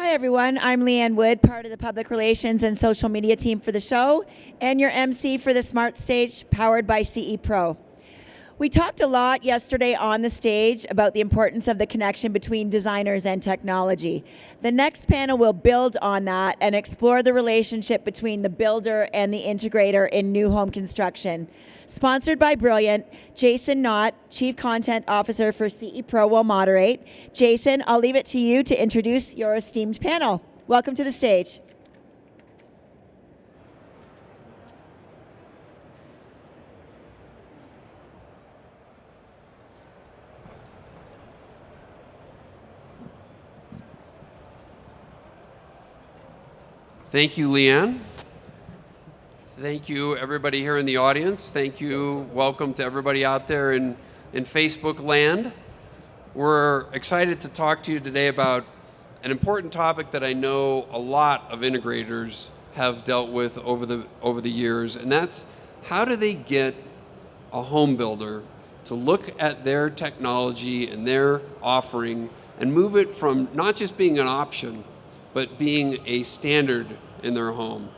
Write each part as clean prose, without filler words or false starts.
Hi, everyone. I'm Leanne Wood, part of the public relations and social media team for the show, and your MC for the Smart Stage, powered by CE Pro. We talked a lot yesterday on the stage about the importance of the connection between designers and technology. The next panel will build on that and explore the relationship between the builder and the integrator in new home construction. Sponsored by Brilliant, Jason Knott, Chief Content Officer for CE Pro, will moderate. Jason, I'll leave it to you to introduce your esteemed panel. Welcome to the stage. Thank you, Leanne. Thank you, everybody here in the audience. Thank you. Welcome to everybody out there in Facebook land. We're excited to talk to you today about an important topic that I know a lot of integrators have dealt with over the years, and that's how do they get a home builder to look at their technology and their offering and move it from not just being an option, but being a standard in their home.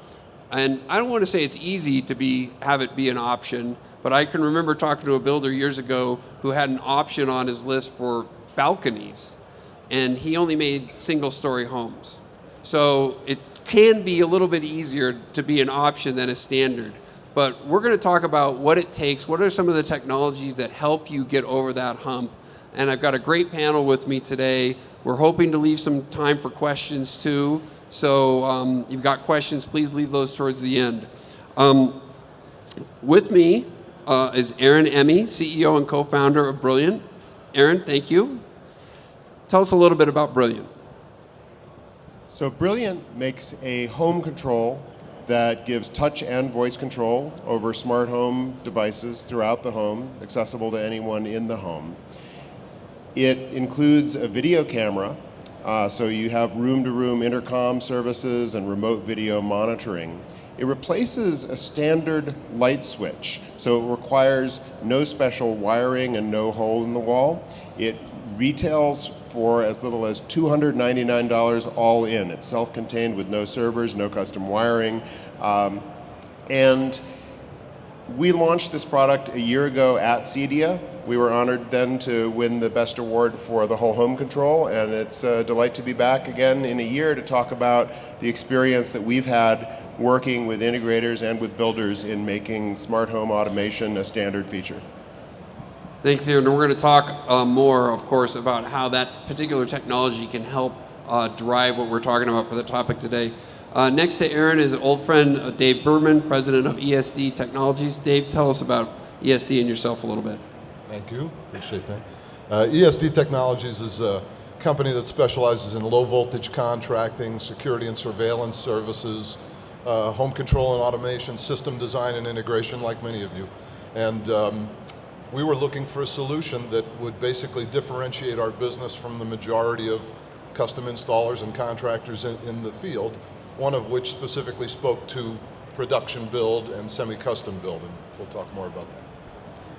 And I don't want to say it's easy to have it be an option, but I can remember talking to a builder years ago who had an option on his list for balconies, and he only made single-story homes. So it can be a little bit easier to be an option than a standard. But we're going to talk about what it takes, what are some of the technologies that help you get over that hump. And I've got a great panel with me today. We're hoping to leave some time for questions too. So you've got questions, please leave those towards the end. With me is Aaron Emmy, CEO and co-founder of Brilliant. Aaron, thank you. Tell us a little bit about Brilliant. So Brilliant makes a home control that gives touch and voice control over smart home devices throughout the home, accessible to anyone in the home. It includes a video camera, so you have room-to-room intercom services and remote video monitoring. It replaces a standard light switch, so it requires no special wiring and no hole in the wall. It retails for as little as $299 all in. It's self-contained with no servers, no custom wiring. And we launched this product a year ago at CEDIA. We were honored then to win the best award for the whole home control, and it's a delight to be back again in a year to talk about the experience that we've had working with integrators and with builders in making smart home automation a standard feature. Thanks, Aaron. We're going to talk more, of course, about how that particular technology can help drive what we're talking about for the topic today. Next to Aaron is an old friend, Dave Berman, president of ESD Technologies. Dave, tell us about ESD and yourself a little bit. Thank you. Appreciate that. ESD Technologies is a company that specializes in low voltage contracting, security and surveillance services, home control and automation, system design and integration, like many of you. And we were looking for a solution that would basically differentiate our business from the majority of custom installers and contractors in the field, one of which specifically spoke to production build and semi-custom build, and we'll talk more about that.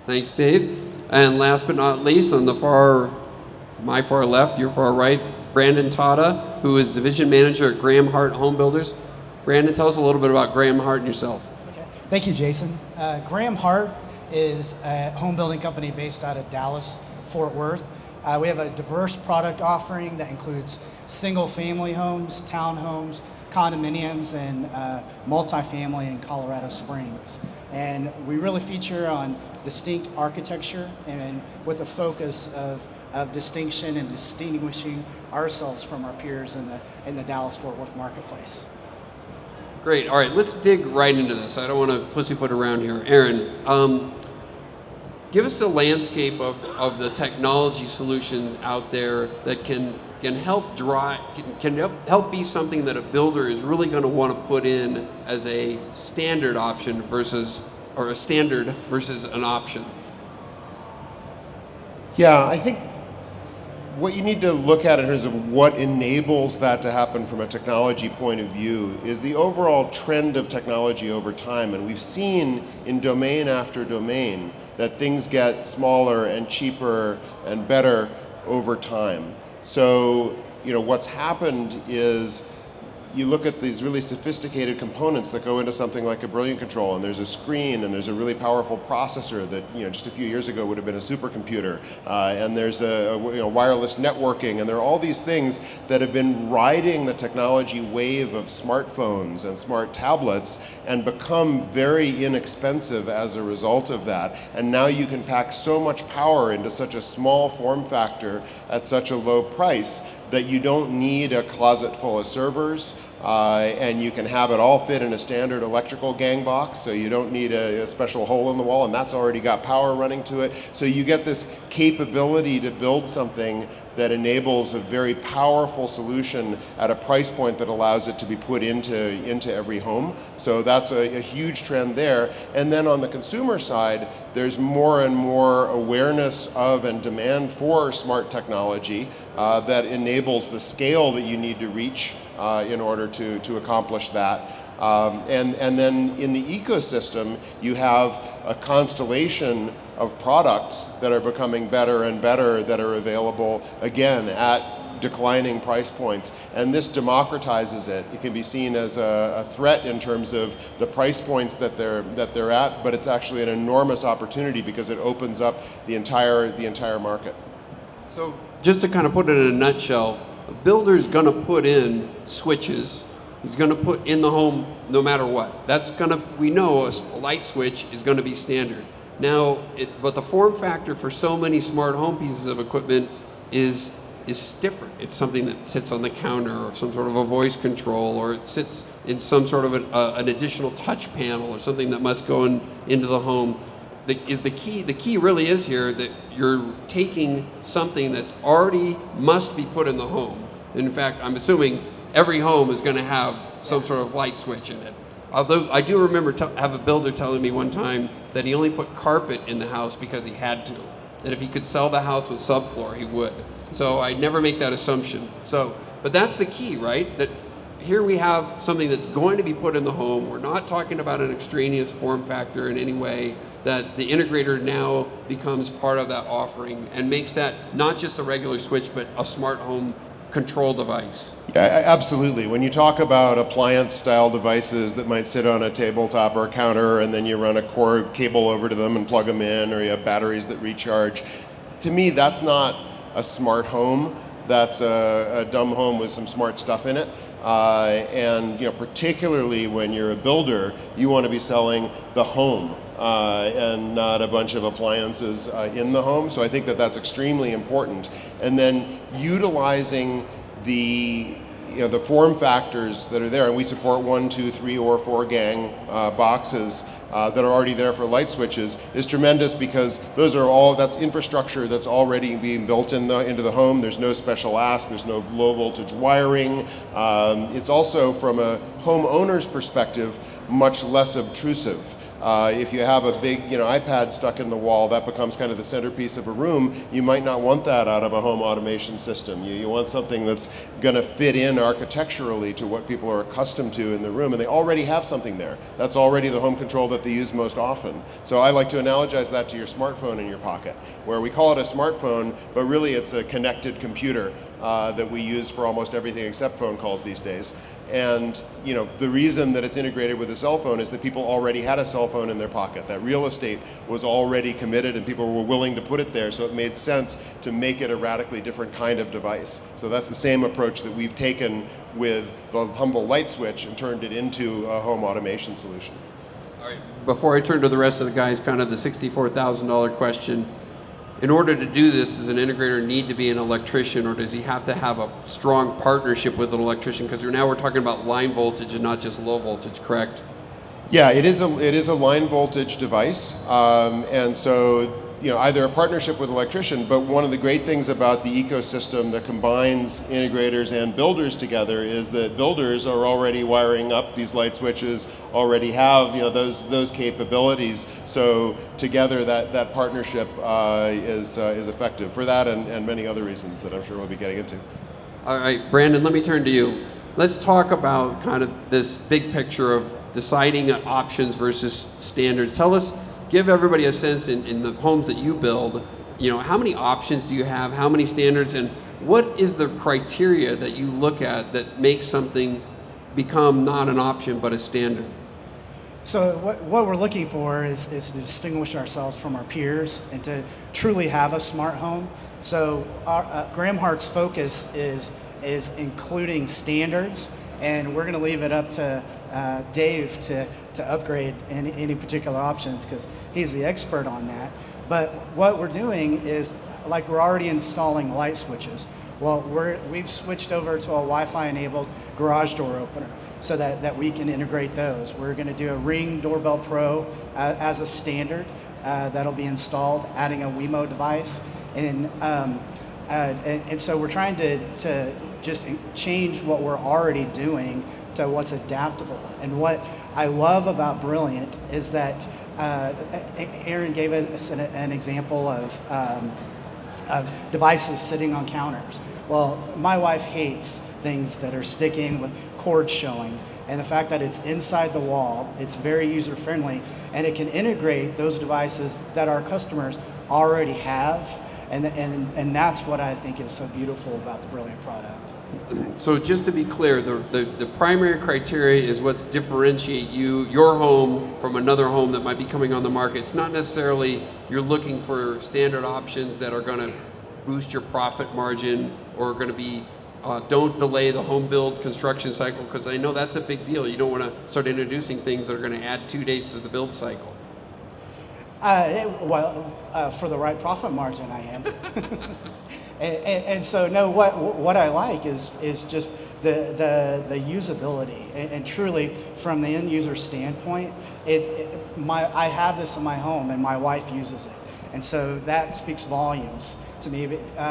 Thanks, Dave. And last but not least, on my far left, your far right, Brandon Tata, who is division manager at Graham Hart Home Builders. Brandon, tell us a little bit about Graham Hart and yourself. Okay. Thank you, Jason. Graham Hart is a home building company based out of Dallas, Fort Worth. We have a diverse product offering that includes single-family homes, townhomes, condominiums, and multifamily in Colorado Springs. And we really feature on distinct architecture and with a focus of distinction and distinguishing ourselves from our peers in the Dallas-Fort Worth marketplace. Great. All right, let's dig right into this. I don't want to pussyfoot around here. Aaron, give us a landscape of the technology solutions out there that can help help be something that a builder is really going to want to put in as a standard option versus an option. Yeah, I think what you need to look at in terms of what enables that to happen from a technology point of view is the overall trend of technology over time. And we've seen in domain after domain that things get smaller and cheaper and better over time. So what's happened is you look at these really sophisticated components that go into something like a Brilliant control, and there's a screen, and there's a really powerful processor that just a few years ago would have been a supercomputer, and there's a wireless networking, and there are all these things that have been riding the technology wave of smartphones and smart tablets and become very inexpensive as a result of that. And now you can pack so much power into such a small form factor at such a low price that you don't need a closet full of servers, and you can have it all fit in a standard electrical gang box, so you don't need a special hole in the wall, and that's already got power running to it. So you get this capability to build something that enables a very powerful solution at a price point that allows it to be put into every home. So that's a huge trend there. And then on the consumer side, there's more and more awareness of and demand for smart technology that enables the scale that you need to reach in order to accomplish that. And then in the ecosystem, you have a constellation of products that are becoming better and better that are available, again, at declining price points. And this democratizes it. It can be seen as a threat in terms of the price points that they're at, but it's actually an enormous opportunity because it opens up the entire market. So just to kind of put it in a nutshell, a builder's going to put in switches. He's going to put in the home no matter what. We know a light switch is going to be standard. Now, but the form factor for so many smart home pieces of equipment is different. It's something that sits on the counter, or some sort of a voice control, or it sits in some sort of an additional touch panel, or something that must go into the home. The key really is here that you're taking something that's already must be put in the home. In fact, I'm assuming every home is going to have some sort of light switch in it. Although I do remember have a builder telling me one time that he only put carpet in the house because he had to. That if he could sell the house with subfloor, he would. So I never make that assumption. But that's the key, right? That here we have something that's going to be put in the home. We're not talking about an extraneous form factor in any way. That the integrator now becomes part of that offering and makes that not just a regular switch, but a smart home control device. Yeah, absolutely. When you talk about appliance-style devices that might sit on a tabletop or a counter, and then you run a cord cable over to them and plug them in, or you have batteries that recharge, to me, that's not a smart home. That's a dumb home with some smart stuff in it. And particularly when you're a builder, you want to be selling the home and not a bunch of appliances in the home. So I think that that's extremely important. And then utilizing the form factors that are there, and we support 1, 2, 3, or 4 gang boxes that are already there for light switches, is tremendous because that's infrastructure that's already being built into the home. There's no special ask, there's no low voltage wiring. It's also, from a homeowner's perspective, much less obtrusive. If you have a big iPad stuck in the wall, that becomes kind of the centerpiece of a room. You might not want that out of a home automation system. You want something that's going to fit in architecturally to what people are accustomed to in the room, and they already have something there. That's already the home control that they use most often. So I like to analogize that to your smartphone in your pocket, where we call it a smartphone, but really it's a connected computer that we use for almost everything except phone calls these days. And the reason that it's integrated with a cell phone is that people already had a cell phone in their pocket. That real estate was already committed and people were willing to put it there, so it made sense to make it a radically different kind of device. So that's the same approach that we've taken with the humble light switch and turned it into a home automation solution. All right. Before I turn to the rest of the guys, kind of the $64,000 question. In order to do this, does an integrator need to be an electrician, or does he have to have a strong partnership with an electrician? Because now we're talking about line voltage and not just low voltage, correct? Yeah, it is a line voltage device, and so either a partnership with an electrician. But one of the great things about the ecosystem that combines integrators and builders together is that builders are already wiring up these light switches, already have those capabilities. So together, that partnership is effective for that and many other reasons that I'm sure we'll be getting into. All right, Brandon, let me turn to you. Let's talk about kind of this big picture of deciding on options versus standards. Give everybody a sense in the homes that you build, how many options do you have, how many standards, and what is the criteria that you look at that makes something become not an option but a standard? So what we're looking for is to distinguish ourselves from our peers and to truly have a smart home. So Graham Hart's focus is including standards, and we're going to leave it up to Dave to upgrade any particular options because he's the expert on that. But what we're doing is, like, we're already installing light switches. Well, we've switched over to a Wi-Fi enabled garage door opener so that we can integrate those. We're going to do a Ring Doorbell Pro as a standard that'll be installed, adding a Wemo device. And so we're trying to just change what we're already doing to what's adaptable. And what I love about Brilliant is that Aaron gave us an example of devices sitting on counters. Well, my wife hates things that are sticking with cords showing, and the fact that it's inside the wall, it's very user-friendly, and it can integrate those devices that our customers already have, and that's what I think is so beautiful about the Brilliant product. So just to be clear, the primary criteria is what's differentiate your home from another home that might be coming on the market. It's not necessarily you're looking for standard options that are going to boost your profit margin or going to be don't delay the home build construction cycle, because I know that's a big deal. You don't want to start introducing things that are going to add 2 days to the build cycle. For the right profit margin, I am. and so, no, what I like is just the usability, and truly from the end user standpoint, I have this in my home, and my wife uses it, and so that speaks volumes to me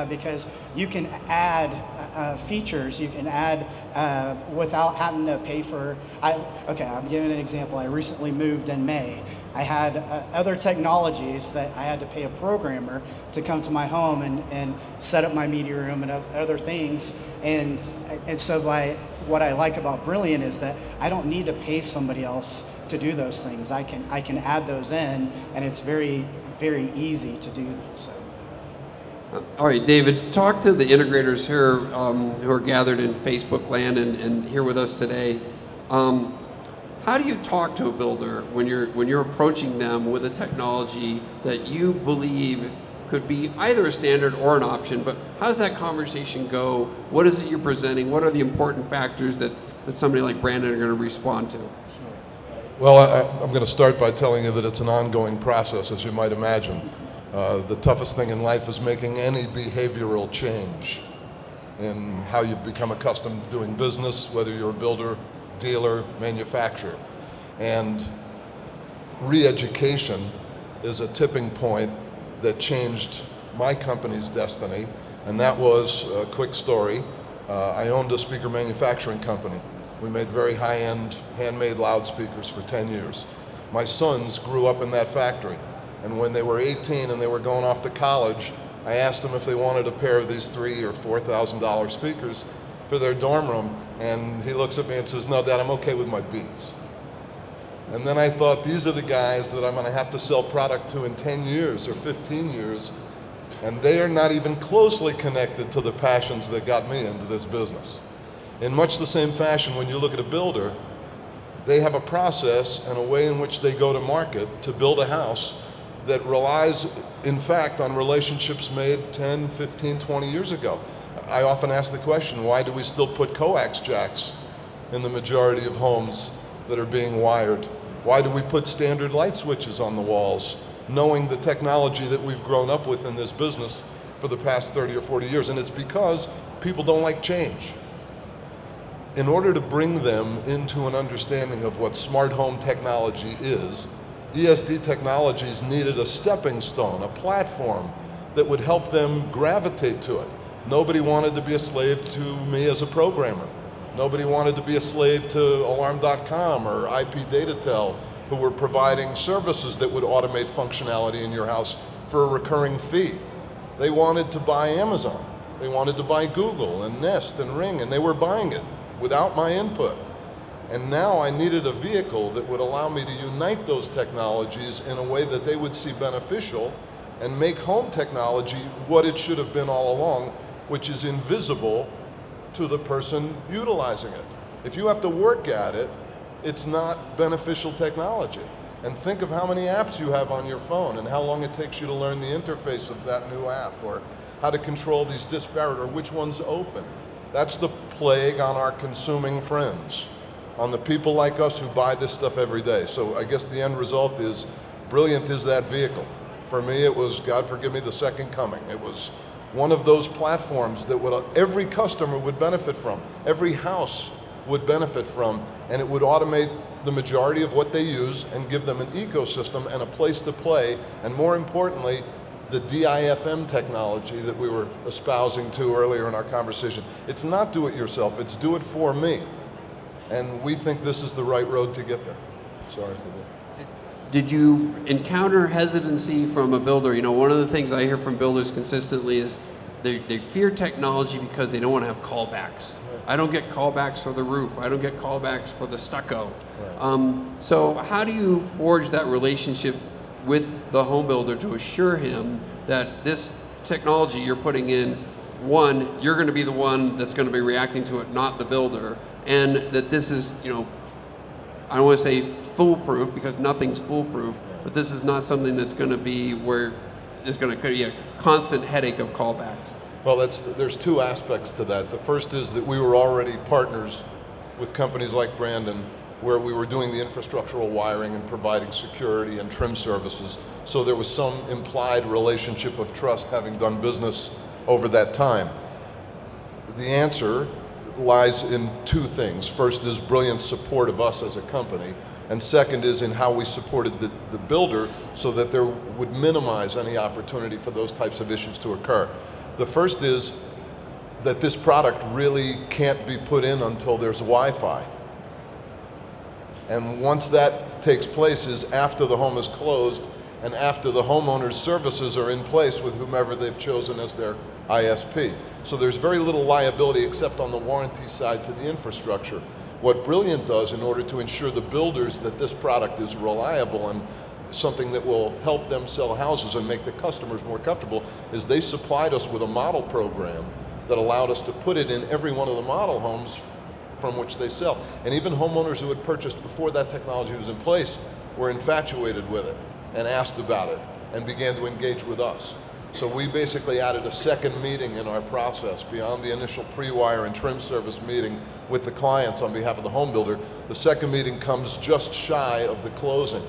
because you can add features, you can add without having to pay for. I'm giving an example. I recently moved in May. I had other technologies that I had to pay a programmer to come to my home and set up my media room and other things. And so what I like about Brilliant is that I don't need to pay somebody else to do those things. I can add those in, and it's very, very easy to do them. So. All right, David, talk to the integrators here who are gathered in Facebook land and here with us today. How do you talk to a builder when you're approaching them with a technology that you believe could be either a standard or an option, but how does that conversation go? What is it you're presenting? What are the important factors that somebody like Brandon are going to respond to? Well, I'm going to start by telling you that it's an ongoing process, as you might imagine. The toughest thing in life is making any behavioral change in how you've become accustomed to doing business, whether you're a builder, dealer, manufacturer. And re-education is a tipping point that changed my company's destiny, and that was a quick story. I owned a speaker manufacturing company. We made very high-end handmade loudspeakers for 10 years. My sons grew up in that factory, and when they were 18 and they were going off to college, I asked them if they wanted a pair of these $3,000 or $4,000 speakers for their dorm room, and he looks at me and says, "No, Dad, I'm okay with my Beats." And then I thought, these are the guys that I'm going to have to sell product to in 10 years or 15 years, and they are not even closely connected to the passions that got me into this business. In much the same fashion, when you look at a builder, they have a process and a way in which they go to market to build a house that relies, in fact, on relationships made 10, 15, 20 years ago. I often ask the question, why do we still put coax jacks in the majority of homes that are being wired? Why do we put standard light switches on the walls, knowing the technology that we've grown up with in this business for the past 30 or 40 years? And it's because people don't like change. In order to bring them into an understanding of what smart home technology is, ESD Technologies needed a stepping stone, a platform that would help them gravitate to it. Nobody wanted to be a slave to me as a programmer. Nobody wanted to be a slave to Alarm.com or IP Datatel, who were providing services that would automate functionality in your house for a recurring fee. They wanted to buy Amazon. They wanted to buy Google and Nest and Ring, and they were buying it without my input. And now I needed a vehicle that would allow me to unite those technologies in a way that they would see beneficial and make home technology what it should have been all along, which is invisible to the person utilizing it. If you have to work at it, it's not beneficial technology. And think of how many apps you have on your phone and how long it takes you to learn the interface of that new app, or how to control these disparate, or which one's open. That's the plague on our consuming friends, on the people like us who buy this stuff every day. So I guess the end result is, Brilliant is that vehicle. For me, it was, God forgive me, the second coming. It was one of those platforms that every customer would benefit from, every house would benefit from, and it would automate the majority of what they use and give them an ecosystem and a place to play, and more importantly, the DIFM technology that we were espousing to earlier in our conversation. It's not do it yourself, it's do it for me. And we think this is the right road to get there. Sorry for that. Did you encounter hesitancy from a builder? You know, one of the things I hear from builders consistently is they fear technology because they don't want to have callbacks. I don't get callbacks for the roof. I don't get callbacks for the stucco. Right. So how do you forge that relationship with the home builder to assure him that this technology you're putting in, one, you're going to be the one that's going to be reacting to it, not the builder, and that this is, you know, I don't want to say foolproof because nothing's foolproof, but this is not something that's going to be where there's going to be a constant headache of callbacks. Well, there's two aspects to that. The first is that we were already partners with companies like Brandon, where we were doing the infrastructural wiring and providing security and trim services. So there was some implied relationship of trust having done business over that time. The answer lies in two things. First is Brilliant's support of us as a company, and second is in how we supported the builder so that there would minimize any opportunity for those types of issues to occur. The first is that this product really can't be put in until there's Wi-Fi. And once that takes place is after the home is closed and after the homeowner's services are in place with whomever they've chosen as their ISP. So there's very little liability except on the warranty side to the infrastructure. What Brilliant does in order to ensure the builders that this product is reliable and something that will help them sell houses and make the customers more comfortable is they supplied us with a model program that allowed us to put it in every one of the model homes from which they sell. And even homeowners who had purchased before that technology was in place were infatuated with it and asked about it and began to engage with us. So we basically added a second meeting in our process beyond the initial pre-wire and trim service meeting with the clients on behalf of the home builder. The second meeting comes just shy of the closing,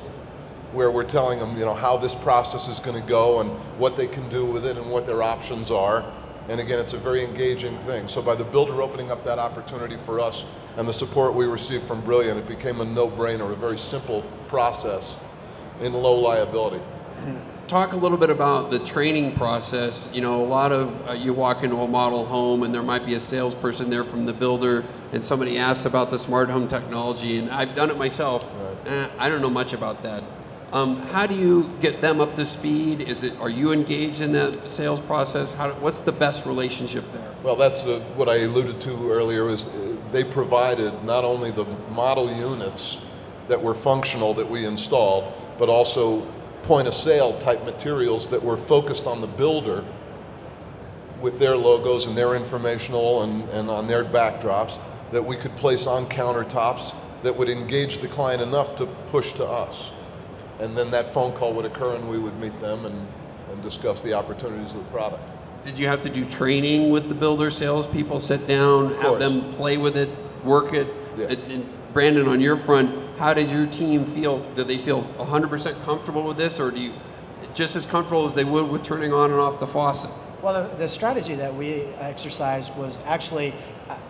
where we're telling them, you know, how this process is going to go and what they can do with it and what their options are. And again, it's a very engaging thing. So by the builder opening up that opportunity for us and the support we received from Brilliant, it became a no-brainer, a very simple process in low liability. Talk a little bit about the training process. You know, a lot of you walk into a model home and there might be a salesperson there from the builder and somebody asks about the smart home technology, and I've done it myself. Right. I don't know much about that. How do you get them up to speed? Are you engaged in that sales process? What's the best relationship there? Well, that's what I alluded to earlier, is they provided not only the model units that were functional that we installed, but also point of sale type materials that were focused on the builder with their logos and their informational and on their backdrops that we could place on countertops that would engage the client enough to push to us. And then that phone call would occur and we would meet them and discuss the opportunities of the product. Did you have to do training with the builder salespeople, sit down, have them play with it, work it? Yeah. And Brandon, on your front, how did your team feel? Did they feel 100% comfortable with this, or do you just as comfortable as they would with turning on and off the faucet? Well, the strategy that we exercised was actually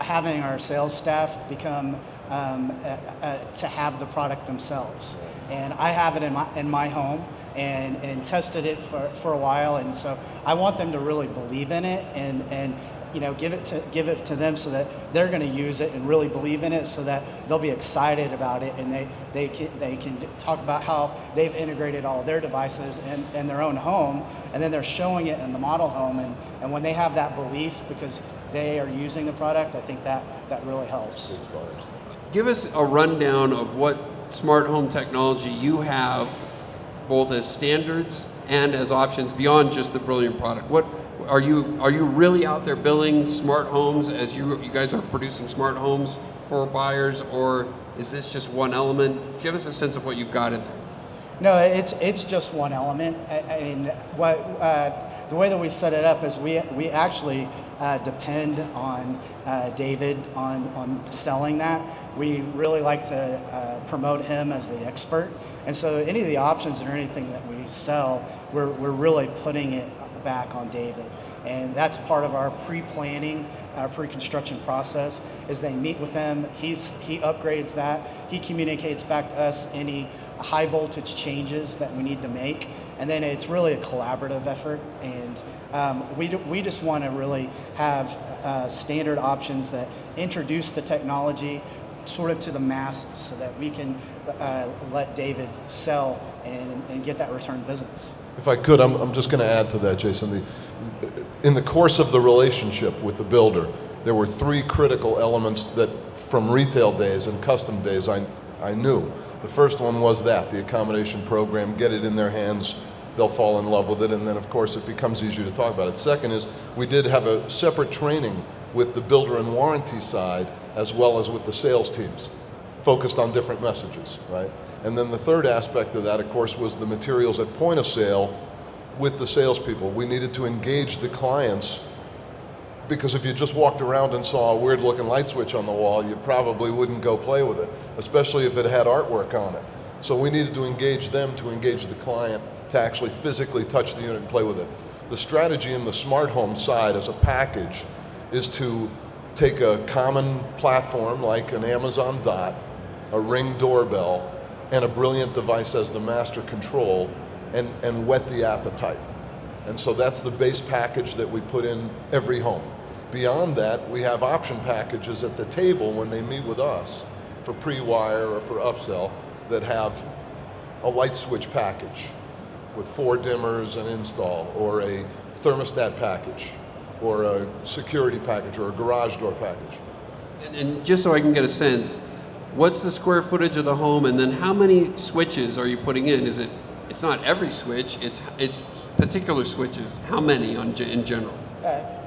having our sales staff become to have the product themselves. And I have it in my home and tested it for a while, and so I want them to really believe in it and you know, give it to them so that they're going to use it and really believe in it, so that they'll be excited about it, and they can talk about how they've integrated all of their devices in their own home, and then they're showing it in the model home, and when they have that belief because they are using the product, I think that really helps. Give us a rundown of what smart home technology you have, both as standards and as options beyond just the Brilliant product. What Are you really out there building smart homes as you guys are producing smart homes for buyers, or is this just one element? Give us a sense of what you've got in there. No, it's just one element. I mean, the way that we set it up is we actually depend on David on selling that. We really like to promote him as the expert, and so any of the options or anything that we sell, we're really putting it back on David. And that's part of our pre-planning, our pre-construction process, is they meet with him, he upgrades that, he communicates back to us any high voltage changes that we need to make, and then it's really a collaborative effort. And we just want to really have standard options that introduce the technology sort of to the masses so that we can let David sell and get that return business. If I could, I'm just going to add to that, Jason. In the course of the relationship with the builder, there were three critical elements that from retail days and custom days I knew. The first one was the accommodation program, get it in their hands, they'll fall in love with it, and then of course it becomes easier to talk about it. Second is we did have a separate training with the builder and warranty side as well as with the sales teams, focused on different messages, right? And then the third aspect of that, of course, was the materials at point of sale with the salespeople. We needed to engage the clients, because if you just walked around and saw a weird looking light switch on the wall, you probably wouldn't go play with it, especially if it had artwork on it. So we needed to engage them, to engage the client, to actually physically touch the unit and play with it. The strategy in the smart home side as a package is to take a common platform like an Amazon Dot, a Ring doorbell, and a Brilliant device as the master control, and whet the appetite. And so that's the base package that we put in every home. Beyond that, we have option packages at the table when they meet with us for pre-wire or for upsell that have a light switch package with 4 dimmers and install, or a thermostat package, or a security package, or a garage door package. And just so I can get a sense, what's the square footage of the home, and then how many switches are you putting in? It's not every switch, it's particular switches. How many in general?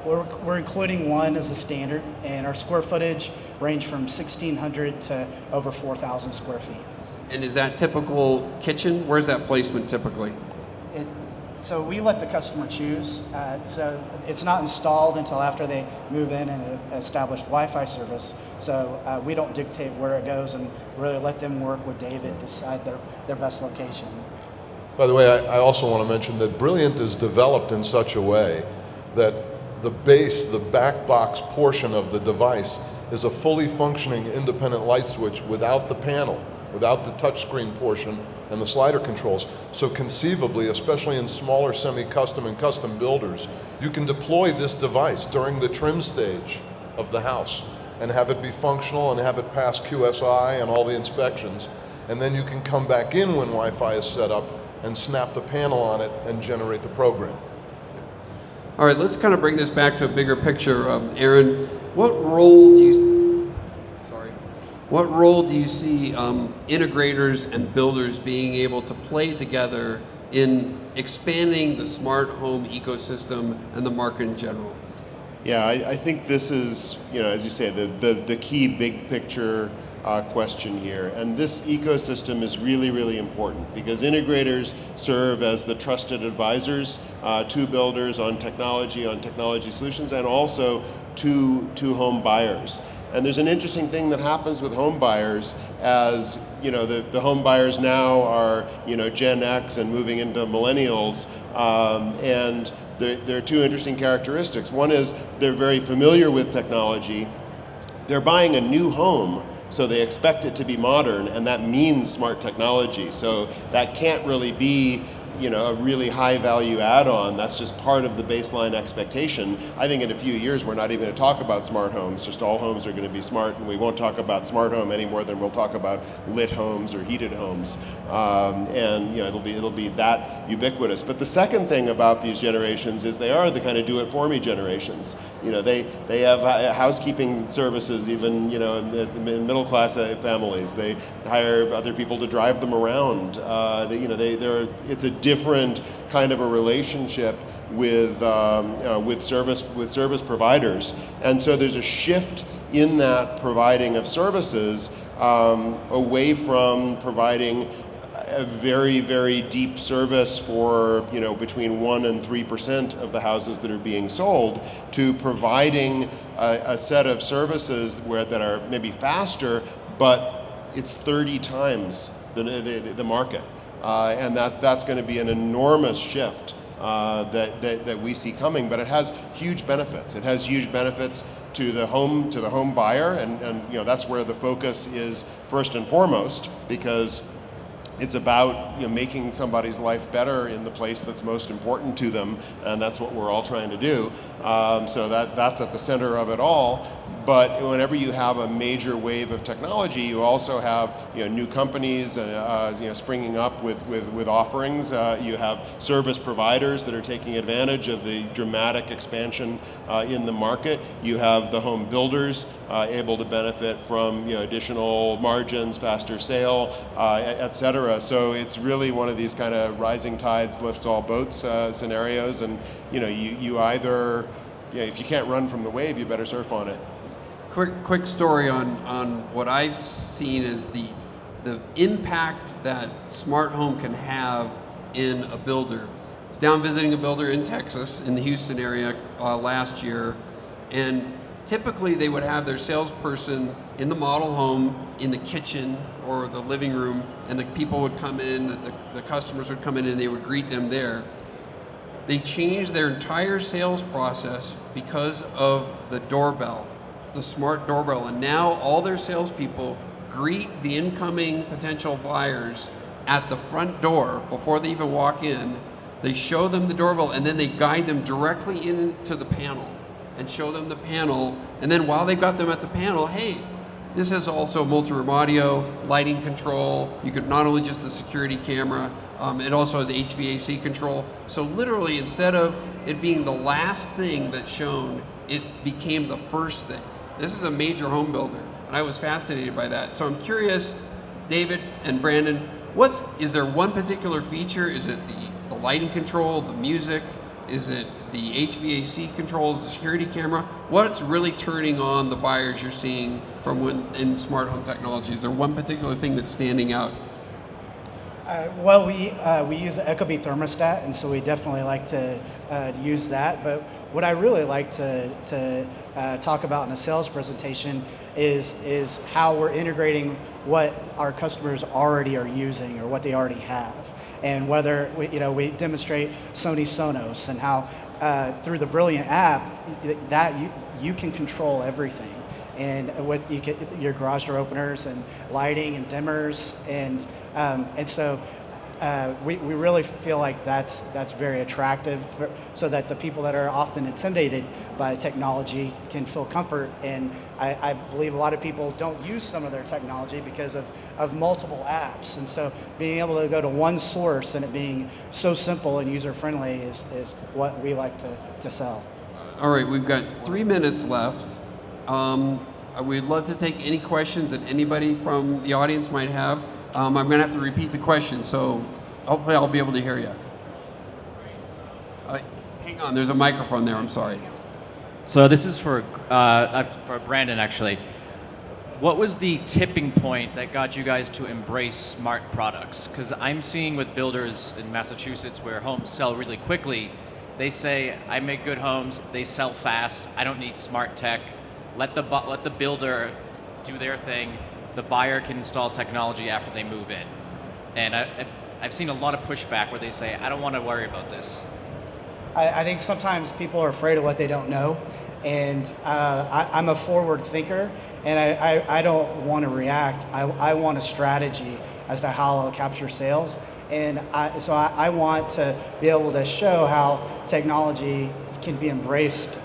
We're including one as a standard, and our square footage range from 1,600 to over 4,000 square feet. And is that typical kitchen? Where's that placement typically? So we let the customer choose. So it's not installed until after they move in and establish Wi-Fi service. So we don't dictate where it goes, and really let them work with David, decide their best location. By the way, I also want to mention that Brilliant is developed in such a way that the base, the back box portion of the device is a fully functioning independent light switch without the panel, without the touchscreen portion and the slider controls. So conceivably, especially in smaller semi-custom and custom builders, you can deploy this device during the trim stage of the house and have it be functional and have it pass QSI and all the inspections. And then you can come back in when Wi-Fi is set up and snap the panel on it and generate the program. All right, let's kind of bring this back to a bigger picture. Aaron, what role do you see integrators and builders being able to play together in expanding the smart home ecosystem and the market in general? Yeah, I think this is, as you say, the key big picture question here. And this ecosystem is really, really important because integrators serve as the trusted advisors to builders on technology solutions, and also to home buyers. And there's an interesting thing that happens with home buyers as, the home buyers now are, Gen X and moving into millennials, and there are two interesting characteristics. One is they're very familiar with technology. They're buying a new home, so they expect it to be modern, and that means smart technology. So that can't really be, a really high value add-on. That's just part of the baseline expectation. I think in a few years we're not even going to talk about smart homes. Just all homes are going to be smart, and we won't talk about smart home any more than we'll talk about lit homes or heated homes. And it'll be that ubiquitous. But the second thing about these generations is they are the kind of do-it-for-me generations. They have housekeeping services, even in middle-class families. They hire other people to drive them around. It's a different kind of a relationship with service providers. And so there's a shift in that providing of services away from providing a very, very deep service for between 1% and 3% of the houses that are being sold, to providing a set of services that are maybe faster, but it's 30 times the market, and that's going to be an enormous shift that we see coming. But it has huge benefits. It has huge benefits to the home buyer, and that's where the focus is first and foremost, because it's about making somebody's life better in the place that's most important to them, and that's what we're all trying to do. So that's at the center of it all. But whenever you have a major wave of technology, you also have new companies springing up with offerings. You have service providers that are taking advantage of the dramatic expansion in the market. You have the home builders able to benefit from additional margins, faster sale, et cetera. So it's really one of these kind of rising tides lifts all boats scenarios. And you either, if you can't run from the wave, you better surf on it. Quick story on what I've seen is the impact that smart home can have in a builder. I was down visiting a builder in Texas, in the Houston area last year, and typically they would have their salesperson in the model home, in the kitchen or the living room, and the people would come in, the customers would come in and they would greet them there. They changed their entire sales process because of the doorbell, the smart doorbell, and now all their salespeople greet the incoming potential buyers at the front door before they even walk in. They show them the doorbell, and then they guide them directly into the panel and show them the panel. And then while they've got them at the panel, hey, this is also multi-room audio, lighting control. You could not only just the security camera, it also has HVAC control. So literally, instead of it being the last thing that's shown, it became the first thing. This is a major home builder, and I was fascinated by that. So I'm curious, David and Brandon, is there one particular feature? Is it the lighting control, the music? Is it the HVAC controls, the security camera? What's really turning on the buyers you're seeing in smart home technology? Is there one particular thing that's standing out? Well, we use the Ecobee thermostat, and so we definitely like to use that. But what I really like to talk about in a sales presentation is how we're integrating what our customers already are using or what they already have, and whether we demonstrate Sony Sonos and how through the Brilliant app that you can control everything. And with your garage door openers and lighting and dimmers, and so we really feel like that's very attractive, so that the people that are often intimidated by technology can feel comfort. And I believe a lot of people don't use some of their technology because of multiple apps, and so being able to go to one source and it being so simple and user friendly is what we like to sell. All right, we've got 3 minutes left. We'd love to take any questions that anybody from the audience might have. I'm going to have to repeat the question, so hopefully I'll be able to hear you. Hang on, there's a microphone there, I'm sorry. So this is for Brandon, actually. What was the tipping point that got you guys to embrace smart products? Because I'm seeing with builders in Massachusetts where homes sell really quickly, they say, I make good homes, they sell fast, I don't need smart tech. Let the builder do their thing. The buyer can install technology after they move in. And I've seen a lot of pushback where they say, I don't want to worry about this. I think sometimes people are afraid of what they don't know. And I'm a forward thinker, and I don't want to react. I want a strategy as to how I'll capture sales. And so I want to be able to show how technology can be embraced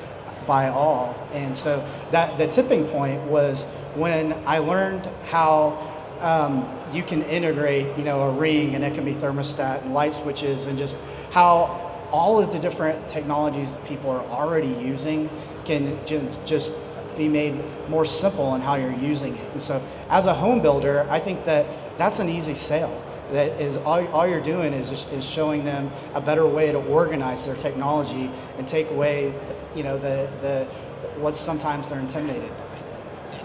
by all. And so that the tipping point was when I learned how you can integrate, a Ring and Ecobee thermostat and light switches, and just how all of the different technologies that people are already using can just be made more simple in how you're using it. And so as a home builder, I think that that's an easy sale. That is all you're doing is showing them a better way to organize their technology and take away, the what sometimes they're intimidated by.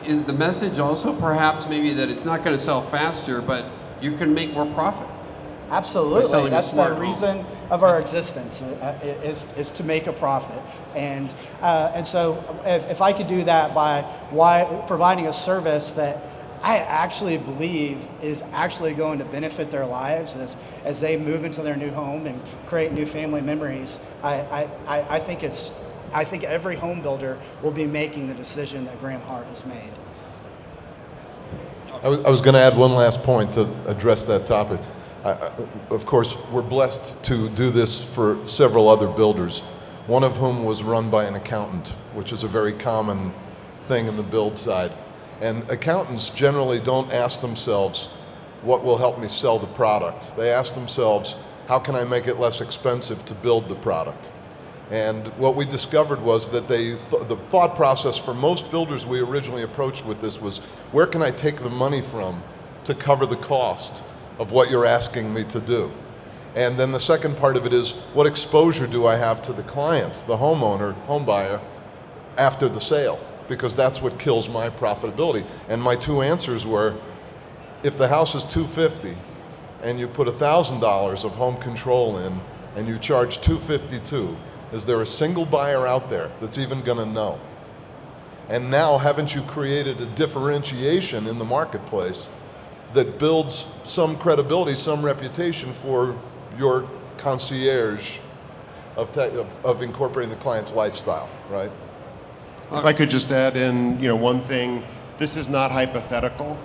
Is the message also perhaps maybe that it's not going to sell faster, but you can make more profit? Absolutely, that's the smart home. reason of our existence is to make a profit, and so if I could do that by providing a service that I actually believe is actually going to benefit their lives as they move into their new home and create new family memories, I think every home builder will be making the decision that Graham Hart has made. I was going to add one last point to address that topic. Of course, we're blessed to do this for several other builders, one of whom was run by an accountant, which is a very common thing in the build side. And accountants generally don't ask themselves, what will help me sell the product? They ask themselves, how can I make it less expensive to build the product? And what we discovered was that the thought process for most builders we originally approached with this was, where can I take the money from to cover the cost of what you're asking me to do? And then the second part of it is, what exposure do I have to the client, the homeowner, home buyer, after the sale? Because that's what kills my profitability. And my two answers were, if the house is $250 and you put $1,000 of home control in and you charge $252, is there a single buyer out there that's even going to know? And now, haven't you created a differentiation in the marketplace that builds some credibility, some reputation for your concierge of incorporating the client's lifestyle, right? If I could just add in, one thing, this is not hypothetical.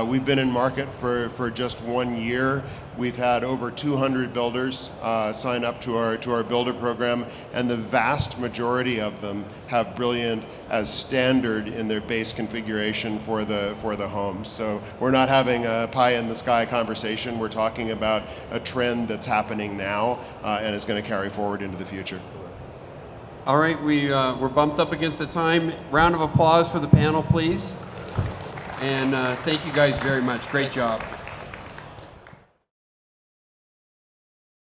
We've been in market for just 1 year. We've had over 200 builders sign up to our builder program, and the vast majority of them have Brilliant as standard in their base configuration for the home. So we're not having a pie in the sky conversation. We're talking about a trend that's happening now and is going to carry forward into the future. All right, we're bumped up against the time. Round of applause for the panel, please. And thank you guys very much. Great job.